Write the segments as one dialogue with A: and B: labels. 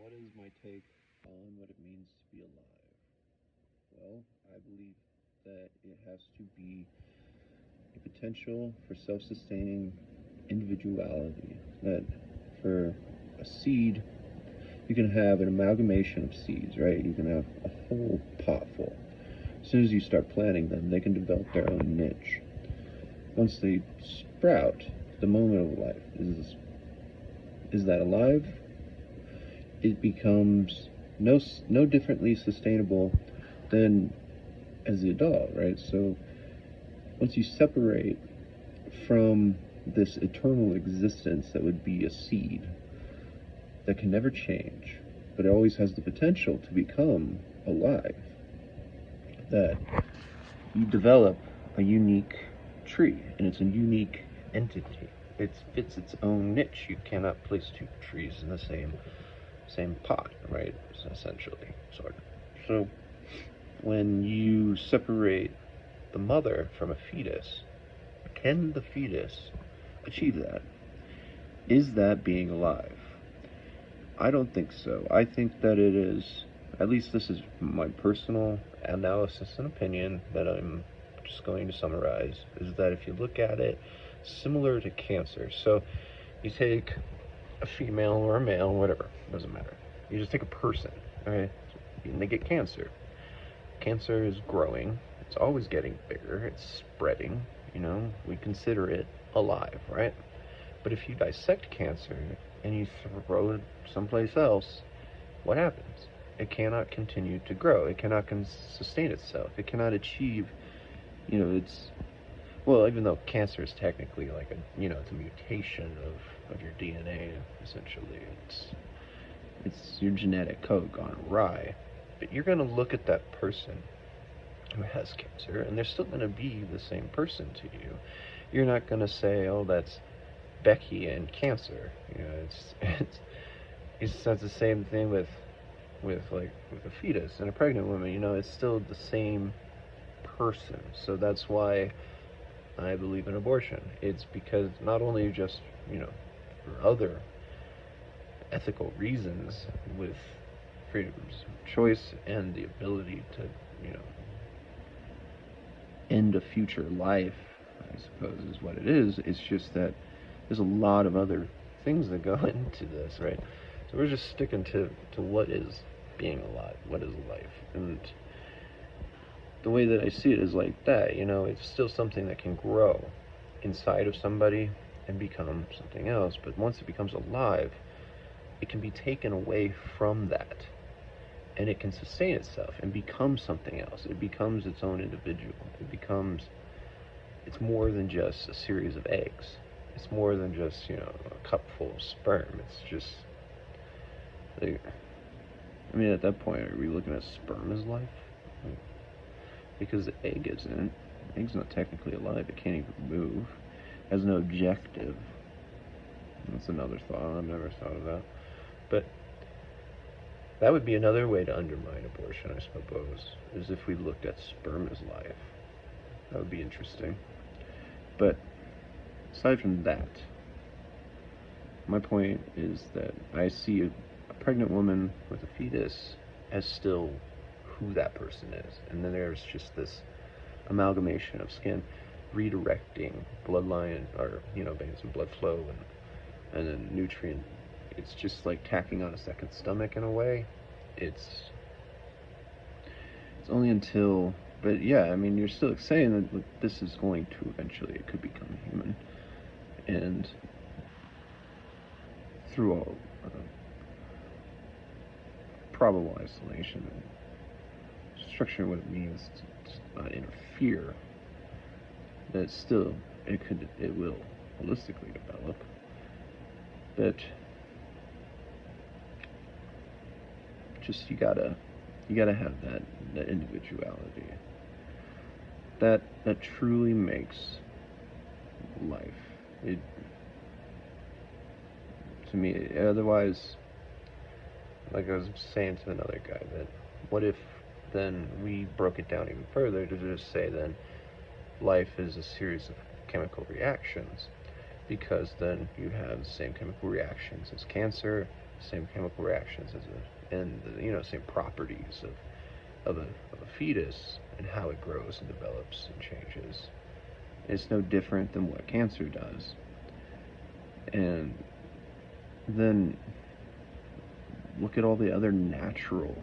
A: what is my take on what it means to be alive? Well, I believe that it has to be a potential for self sustaining individuality. That for a seed, you can have an amalgamation of seeds, right? You can have a whole pot full. As soon as you start planting them, they can develop their own niche. Once they sprout, the moment of life is that alive? It becomes no differently sustainable than as the adult, right? So once you separate from this eternal existence that would be a seed that can never change, but it always has the potential to become alive, that you develop a unique tree, and it's a unique entity. It fits its own niche. You cannot place two trees in the same pot, right? Essentially, sort of. So when you separate the mother from a fetus, can the fetus achieve that? Is that being alive? I don't think so. I think that it is, at least this is my personal analysis and opinion that I'm just going to summarize, is that if you look at it similar to cancer, so you take a female or a male, whatever, doesn't matter. You just take a person, right? And they get cancer. Cancer is growing. It's always getting bigger. It's spreading. We consider it alive, right? But if you dissect cancer and you throw it someplace else, what happens? It cannot continue to grow. It cannot sustain itself. It cannot achieve, well, even though cancer is technically like it's a mutation of your DNA, essentially. It's your genetic code gone awry. But you're going to look at that person who has cancer, and they're still going to be the same person to you. You're not going to say, oh, that's Becky and cancer. It's the same thing with a fetus and a pregnant woman. It's still the same person. So that's why I believe in abortion. It's because not only just for other ethical reasons with freedom of choice and the ability to end a future life, I suppose is what it is. It's just that there's a lot of other things that go into this, right? So we're just sticking to what is being alive, what is life. And the way that I see it is like that, it's still something that can grow inside of somebody and become something else. But once it becomes alive, it can be taken away from that, and it can sustain itself and become something else. It becomes its own individual. It's more than just a series of eggs. It's more than just, a cup full of sperm. It's just, at that point, are we looking at sperm as life? Because the egg isn't. The egg's not technically alive. It can't even move. It has no objective. That's another thought. I've never thought of that. But that would be another way to undermine abortion, I suppose, is if we looked at sperm as life. That would be interesting. But aside from that, my point is that I see a pregnant woman with a fetus as still who that person is. And then there's just this amalgamation of skin redirecting bloodline, or, veins and blood flow and then nutrient. It's just like tacking on a second stomach in a way. It's only until, but yeah, you're still saying that this is going to eventually, it could become human. And through all probable isolation and structuring what it means to not interfere, that still it will holistically develop. But just you gotta have that individuality that truly makes life. It, to me, otherwise, like I was saying to another guy, that what if then we broke it down even further to just say then life is a series of chemical reactions, because then you have the same chemical reactions as cancer, same chemical reactions as and same properties of a fetus and how it grows and develops and changes. It's no different than what cancer does. And then look at all the other natural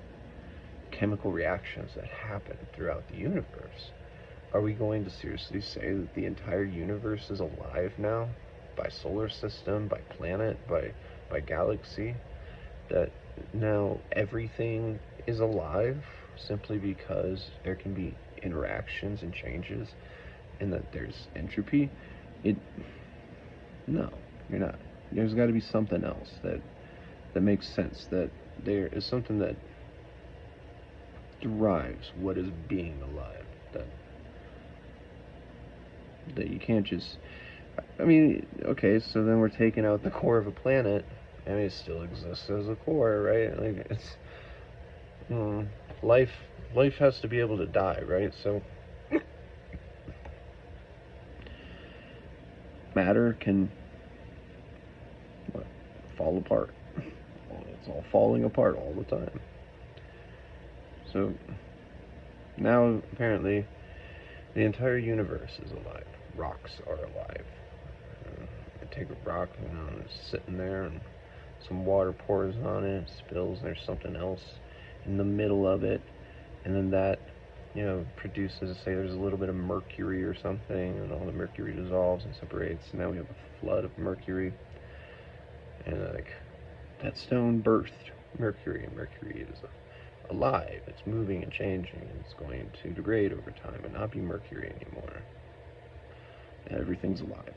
A: chemical reactions that happen throughout the universe. Are we going to seriously say that the entire universe is alive now? By solar system, by planet, by galaxy? That now everything is alive simply because there can be interactions and changes and that there's entropy? No, you're not. There's got to be something else that makes sense, that there is something that derives what is being alive, that you can't just, I mean, okay, so then we're taking out the core of a planet. I mean, it still exists as a core, right? Like, it's life has to be able to die, right? So matter can fall apart. It's all falling apart all the time. So now apparently the entire universe is alive. Rocks are alive. You take a rock, it's sitting there, and some water pours on it, spills, and there's something else in the middle of it, and then that produces, say there's a little bit of mercury or something, and all the mercury dissolves and separates, and now we have a flood of mercury, and like that stone birthed mercury, and mercury is alive, it's moving and changing, and it's going to degrade over time and not be mercury anymore. And everything's alive.